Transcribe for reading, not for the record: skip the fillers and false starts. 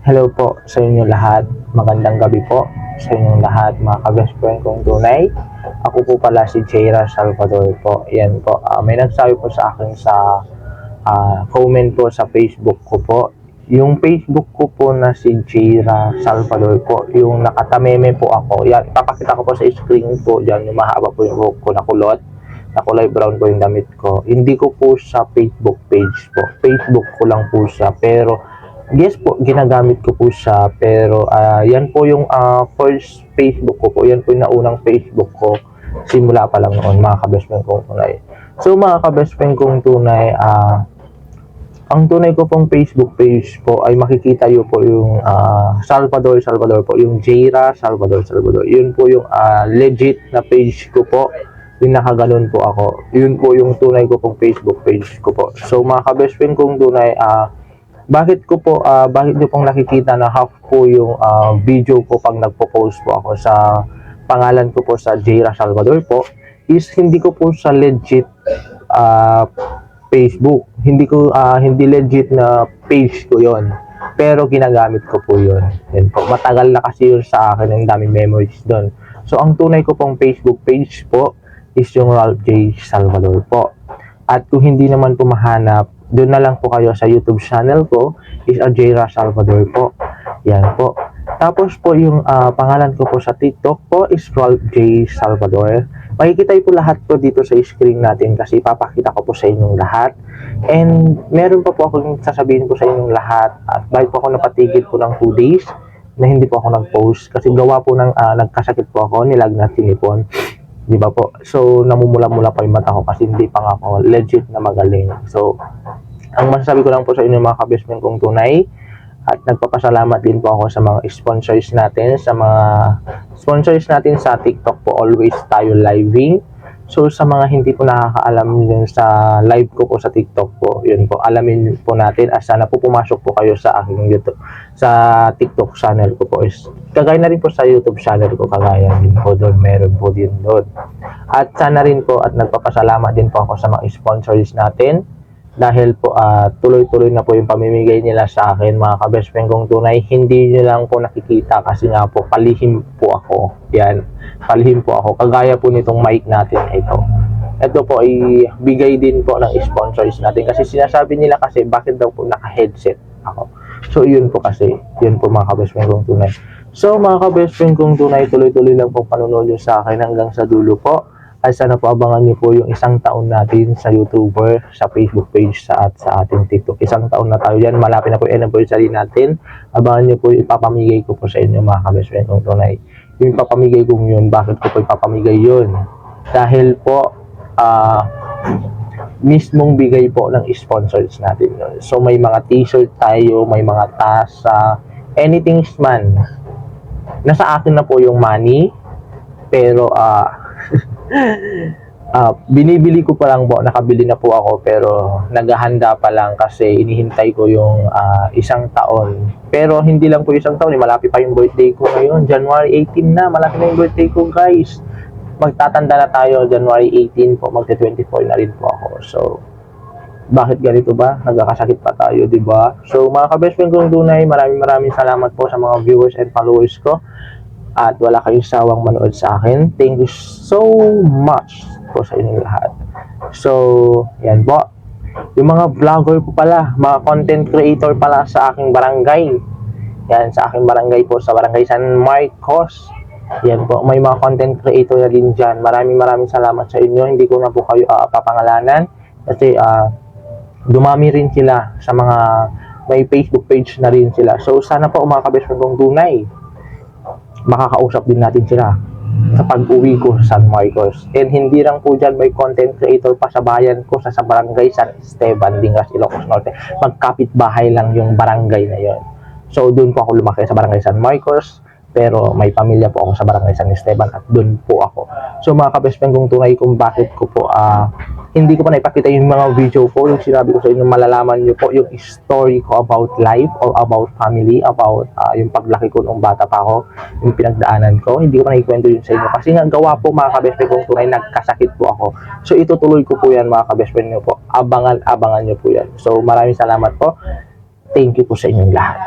Hello po sa inyo lahat. Magandang gabi po sa inyong lahat, mga ka-best friend kong tunay. Ako po pala si Jaira Salvador po. Yan po. May nagsabi po sa akin sa comment po sa Facebook ko po. Yung Facebook ko po na si Jaira Salvador po, yung nakatameme po ako. Yan, ipapakita ko po sa screen po dyan. Yung mahaba po yung buhok ko na kulot. Na kulay brown po yung damit ko. Hindi ko po sa Facebook page po. Facebook ko lang po siya. Pero yes po, ginagamit ko po siya, pero yan po yung first Facebook ko po. Yan po yung naunang Facebook ko. Simula pa lang noon, mga ka-best friend kong tunay. So mga ka-best friend kong tunay, ang tunay ko pong Facebook page po ay makikita nyo po yung Salvador po, yung Jaira Salvador. Yun po yung legit na page ko po. Yung nakaganon po ako. Yun po yung tunay ko pong Facebook page ko po. So mga ka-best friend kong tunay, bakit nyo pong nakikita na half po yung video ko pag nagpo-post po ako sa pangalan ko po sa Jaira Salvador po, is hindi ko po sa legit Facebook. Hindi legit na page ko yon. Pero ginagamit ko po yun. Yan po. Matagal na kasi yun sa akin, ang daming memories doon. So ang tunay ko pong Facebook page po is yung Ralph J. Salvador po. At kung hindi naman po mahanap, doon na lang po kayo sa YouTube channel ko, is Jaira Salvador po. Yan po. Tapos po yung pangalan ko po sa TikTok po is Ralph J. Salvador. Makikita po lahat po dito sa screen natin kasi papakita ko po sa inyong lahat. And meron pa po akong sasabihin po sa inyong lahat. At bakit po ako napatigil po ng 2 days na hindi po ako nag-post kasi gawa po ng nagkasakit po ako, nilagnat tinipon. Di ba po? So, namumula-mula pa yung mata ko kasi hindi pa nga ako legit na magaling. So, ang masasabi ko lang po sa inyo mga ka-best friend kong tunay, at nagpapasalamat din po ako sa mga sponsors natin, sa TikTok po, always tayo living. So, sa mga hindi po nakakaalam din sa live ko po sa TikTok po, yun po, alamin po natin. Sana po pumasok po kayo sa aking YouTube, sa TikTok channel ko po. Kagaya na rin po sa YouTube channel ko, kagaya din po doon, meron po din doon. At sana rin po, at nagpapasalamat din po ako sa mga sponsors natin. Dahil po tuloy-tuloy na po yung pamimigay nila sa akin, mga ka-best friend kong tunay. Hindi nyo lang po nakikita kasi nga po palihim po ako. Yan, palihim po ako. Kagaya po nitong mic natin ito. Ito po ay bigay din po ng sponsors natin kasi sinasabi nila kasi bakit daw po naka-headset ako. So yun po kasi, yun po mga ka-best friend kong tunay. So mga ka-best friend kong tunay, tuloy-tuloy lang po panonood nyo sa akin hanggang sa dulo po. Ay sana po abangan niyo po yung 1 taon natin sa YouTuber, sa Facebook page, at sa ating TikTok. 1 taon na tayo yan. Malapit na po yung anniversary natin. Abangan niyo po yung ipapamigay ko po sa inyo mga ka-best friend kong tunay. Yung ipapamigay kong yun, bakit ko po ipapamigay yun? Dahil po, mismong bigay po ng sponsors natin yun. So may mga t-shirt tayo, may mga tasa, anything man. Nasa akin na po yung money, pero binibili ko pa lang po, nakabili na po ako pero naghahanda pa lang kasi inihintay ko yung 1 taon. Pero hindi lang po 1 taon, malapit pa yung birthday ko ngayon, January 18 na, malapit na yung birthday ko guys. Magtatanda na tayo, January 18 po, magte-24 na rin po ako. So, bakit ganito ba? Nagkakasakit pa tayo, di ba? So, mga ka-best friend kong tunay, maraming salamat po sa mga viewers and followers ko. At wala kayong sawang manood sa akin. Thank you so much po sa inyong lahat. So, yan po. Yung mga vlogger po pala, mga content creator pala sa aking barangay. Yan, sa aking barangay po, sa barangay San Marcos. Yan po, may mga content creator na din dyan. Maraming salamat sa inyo. Hindi ko na po kayo papangalanan. Kasi dumami rin sila sa mga, may Facebook page na rin sila. So, sana po mga ka-best friend kong tunay, makakausap din natin sila sa pag-uwi ko sa San Marcos. And hindi lang po dyan, may content creator pa sa bayan ko, sa barangay San Esteban, Dingas, Ilocos Norte. Magkapit-bahay lang yung barangay na yon. So, doon po ako lumaki sa barangay San Marcos, pero may pamilya po ako sa barangay San Esteban at doon po ako. So, mga ka-best friend kong tunay kung bakit ko po hindi ko pa naipakita yung mga video ko, yung sinabi ko sa inyo, malalaman nyo po yung story ko about life or about family, about yung paglaki ko nung bata pa ako, yung pinagdaanan ko. Hindi ko pa naikwento yun sa inyo kasi nga gawa po mga ka-best friend kong tunay, nagkasakit po ako. So itutuloy ko po yan mga ka-best friend nyo po. Abangan nyo po yan. So maraming salamat po. Thank you po sa inyong lahat.